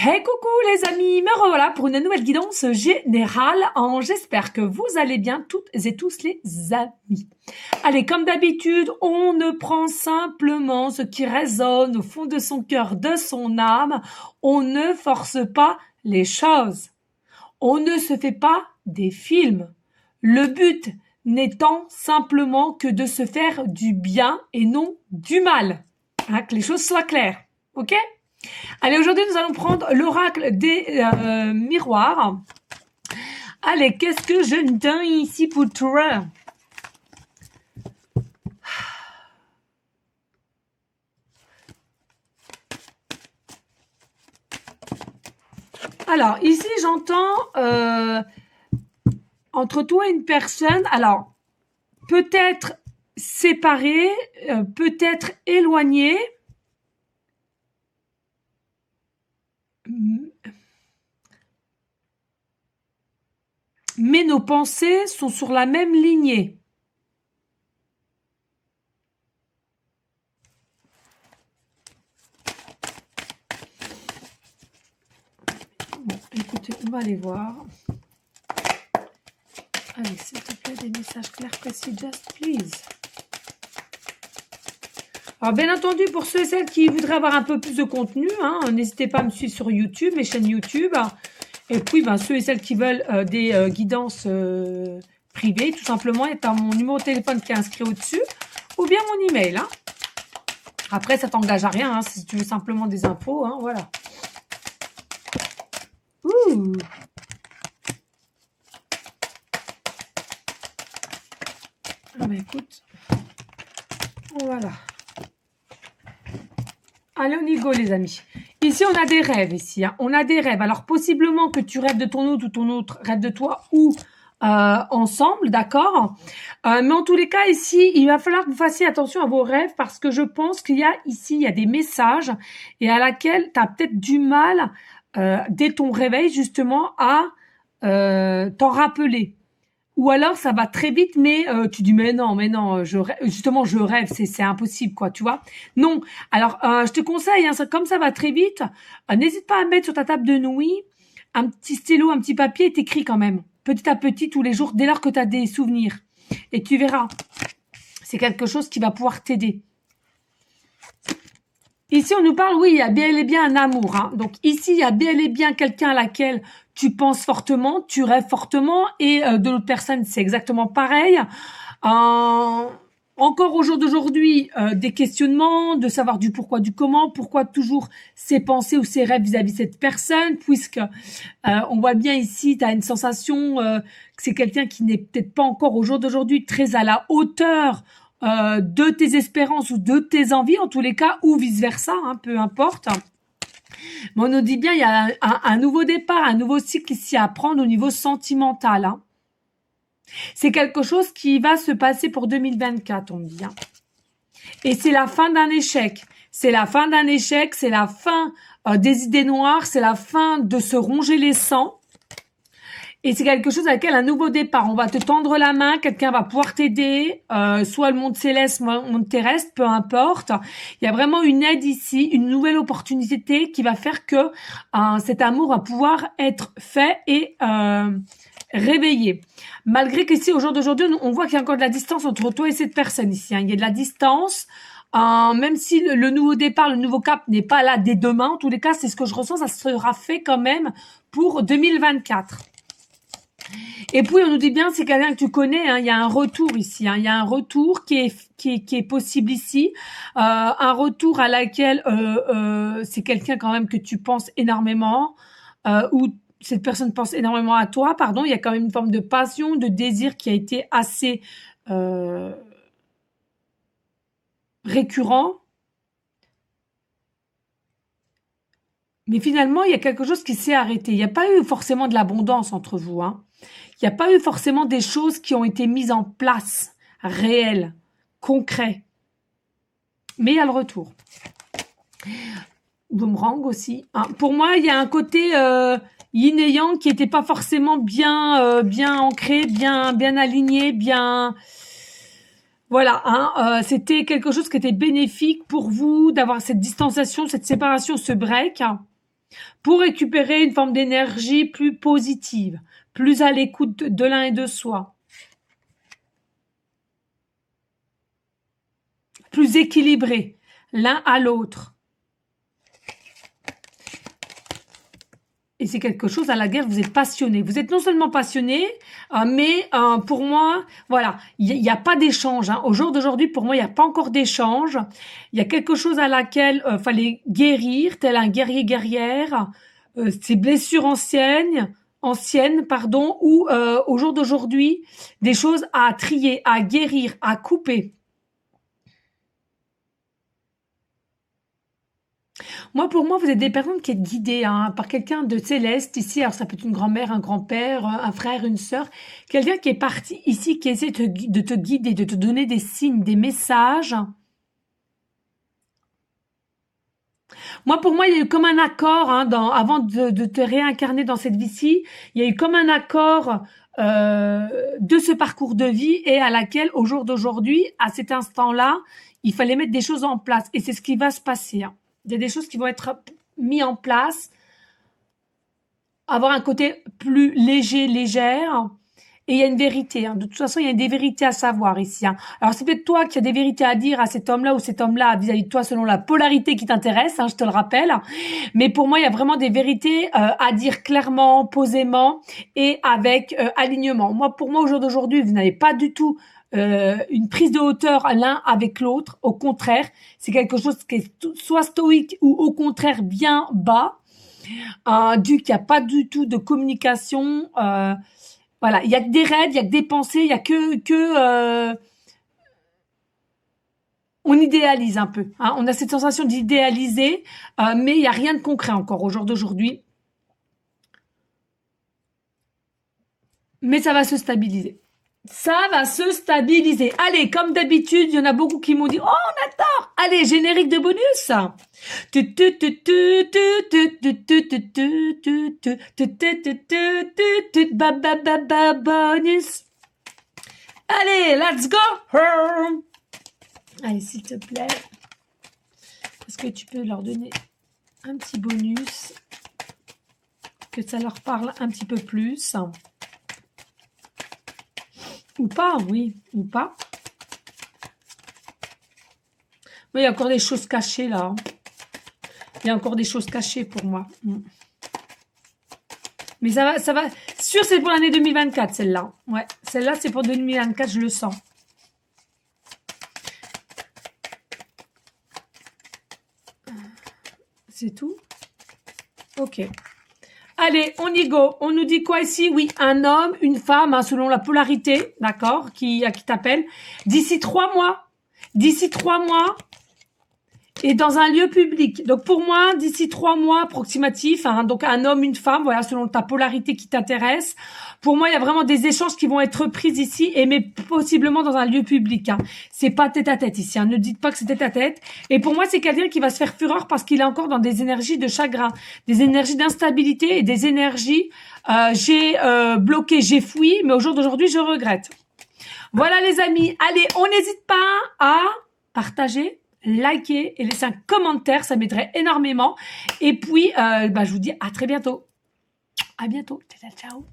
Hey coucou les amis, me revoilà pour une nouvelle guidance générale. J'espère que vous allez bien toutes et tous les amis. Allez, comme d'habitude, on ne prend simplement ce qui résonne au fond de son cœur, de son âme. On ne force pas les choses. On ne se fait pas des films. Le but n'étant simplement que de se faire du bien et non du mal. Hein, que les choses soient claires. Ok ? Allez, aujourd'hui, nous allons prendre l'oracle des miroirs. Allez, qu'est-ce que je donne ici pour toi? Alors, ici, j'entends entre toi et une personne, alors, peut-être séparé, peut-être éloigné. Mais nos pensées sont sur la même lignée. Bon, écoutez, on va aller voir. Allez, s'il te plaît, des messages clairs, précis, just please. Alors, bien entendu, pour ceux et celles qui voudraient avoir un peu plus de contenu, n'hésitez pas à me suivre sur YouTube, mes chaînes YouTube. Et puis, ceux et celles qui veulent des guidances privées, tout simplement, il y a mon numéro de téléphone qui est inscrit au-dessus, ou bien mon email. Après, ça t'engage à rien, si tu veux simplement des infos, voilà. Ouh. Écoute, voilà. Allez, on y go, les amis. Ici, on a des rêves, ici. On a des rêves. Alors, possiblement que tu rêves de ton autre ou ton autre rêve de toi ou ensemble, d'accord. Mais en tous les cas, ici, il va falloir que vous fassiez attention à vos rêves parce que je pense qu'il y a ici, il y a des messages et à laquelle tu as peut-être du mal, dès ton réveil, justement, à t'en rappeler. Ou alors ça va très vite, mais tu dis mais non, je rêve, c'est impossible quoi, tu vois. Non, alors je te conseille, comme ça va très vite, n'hésite pas à mettre sur ta table de nuit un petit stylo, un petit papier et t'écris quand même, petit à petit tous les jours, dès lors que tu as des souvenirs. Et tu verras, c'est quelque chose qui va pouvoir t'aider. Ici, on nous parle, oui, il y a bien et bien un amour. Donc ici, il y a bien et bien quelqu'un à laquelle tu penses fortement, tu rêves fortement, et de l'autre personne, c'est exactement pareil. Encore au jour d'aujourd'hui, des questionnements, de savoir du pourquoi toujours ces pensées ou ces rêves vis-à-vis de cette personne, puisque on voit bien ici, tu as une sensation que c'est quelqu'un qui n'est peut-être pas encore au jour d'aujourd'hui très à la hauteur de tes espérances ou de tes envies, en tous les cas, ou vice-versa, peu importe. Mais on nous dit bien, il y a un nouveau départ, un nouveau cycle ici à prendre au niveau sentimental. C'est quelque chose qui va se passer pour 2024, on me dit. Et c'est la fin d'un échec. C'est la fin d'un échec, c'est la fin des idées noires, c'est la fin de se ronger les sangs. Et c'est quelque chose avec un nouveau départ. On va te tendre la main, quelqu'un va pouvoir t'aider, soit le monde céleste, soit le monde terrestre, peu importe. Il y a vraiment une aide ici, une nouvelle opportunité qui va faire que cet amour va pouvoir être fait et réveillé. Malgré qu'ici, au jour d'aujourd'hui, on voit qu'il y a encore de la distance entre toi et cette personne ici. Il y a de la distance. Même si le nouveau départ, le nouveau cap n'est pas là dès demain, en tous les cas, c'est ce que je ressens, ça sera fait quand même pour 2024. Et puis, on nous dit bien, c'est quelqu'un que tu connais, il y a un retour ici, il y a un retour qui est possible ici, un retour à laquelle c'est quelqu'un quand même que tu penses énormément, ou cette personne pense énormément à toi, pardon, il y a quand même une forme de passion, de désir qui a été assez récurrent. Mais finalement, il y a quelque chose qui s'est arrêté. Il n'y a pas eu forcément de l'abondance entre vous, Il n'y a pas eu forcément des choses qui ont été mises en place, réelles, concrets. Mais il y a le retour. Boomerang aussi. Pour moi, il y a un côté yin et yang qui n'était pas forcément bien ancré, bien aligné, bien... Voilà, c'était quelque chose qui était bénéfique pour vous d'avoir cette distanciation, cette séparation, ce break. pour récupérer une forme d'énergie plus positive, plus à l'écoute de l'un et de soi, plus équilibré l'un à l'autre. Et c'est quelque chose, à la guerre, vous êtes passionné. Vous êtes non seulement passionné, mais pour moi, voilà, il y a pas d'échange. Hein. Au jour d'aujourd'hui, pour moi, il n'y a pas encore d'échange. Il y a quelque chose à laquelle fallait guérir, tel un guerrier guerrière, ces blessures anciennes, pardon, ou au jour d'aujourd'hui, des choses à trier, à guérir, à couper. Moi, pour moi, vous êtes des personnes qui êtes guidées hein, par quelqu'un de céleste ici. Alors, ça peut être une grand-mère, un grand-père, un frère, une sœur. Quelqu'un qui est parti ici, qui essaie de te guider, de te donner des signes, des messages. Moi, pour moi, il y a eu comme un accord hein, avant de te réincarner dans cette vie-ci. Il y a eu comme un accord de ce parcours de vie et à laquelle, au jour d'aujourd'hui, à cet instant-là, il fallait mettre des choses en place. Et c'est ce qui va se passer. Hein. Il y a des choses qui vont être mises en place, avoir un côté plus léger, légère. Et il y a une vérité. Hein. De toute façon, il y a des vérités à savoir ici. Hein. Alors, c'est peut-être toi qui as des vérités à dire à cet homme-là ou cet homme-là vis-à-vis de toi selon la polarité qui t'intéresse, hein, je te le rappelle. Mais pour moi, il y a vraiment des vérités à dire clairement, posément et avec alignement. Moi, pour moi, au jour d'aujourd'hui, vous n'avez pas du tout une prise de hauteur l'un avec l'autre. Au contraire, c'est quelque chose qui est soit stoïque ou au contraire bien bas, dû qu'il n'y a pas du tout de communication. Voilà, il y a que des rêves, il y a que des pensées, il y a que on idéalise un peu. Hein, on a cette sensation d'idéaliser, mais il y a rien de concret encore au jour d'aujourd'hui. Mais ça va se stabiliser. Ça va se stabiliser. Allez, comme d'habitude, il y en a beaucoup qui m'ont dit « Oh, on adore !» Allez, générique de bonus. Bonus. Allez, let's go. Allez, s'il te plaît. Est-ce que tu peux leur donner un petit bonus, que ça leur parle un petit peu plus? Ou pas, oui, ou pas. Oui, il y a encore des choses cachées là. Il y a encore des choses cachées pour moi. Mais ça va. Sûr, c'est pour l'année 2024, celle-là. Ouais, celle-là, c'est pour 2024, je le sens. C'est tout? Ok. Allez, on y go. On nous dit quoi ici? Oui, un homme, une femme, hein, selon la polarité, d'accord, qui t'appelle. D'ici 3 mois. D'ici 3 mois. Et dans un lieu public. Donc pour moi, d'ici 3 mois approximatifs, hein, donc un homme, une femme, voilà, selon ta polarité qui t'intéresse. Pour moi, il y a vraiment des échanges qui vont être pris ici, et mais possiblement dans un lieu public. Hein. C'est pas tête à tête ici. Hein. Ne dites pas que c'est tête à tête. Et pour moi, c'est quelqu'un qui va se faire fureur parce qu'il est encore dans des énergies de chagrin, des énergies d'instabilité et des énergies. J'ai bloqué, j'ai fui, mais au jour d'aujourd'hui, je regrette. Voilà les amis. Allez, on n'hésite pas à partager, liker et laisser un commentaire, ça m'aiderait énormément. Et puis, je vous dis à très bientôt. À bientôt. Ciao.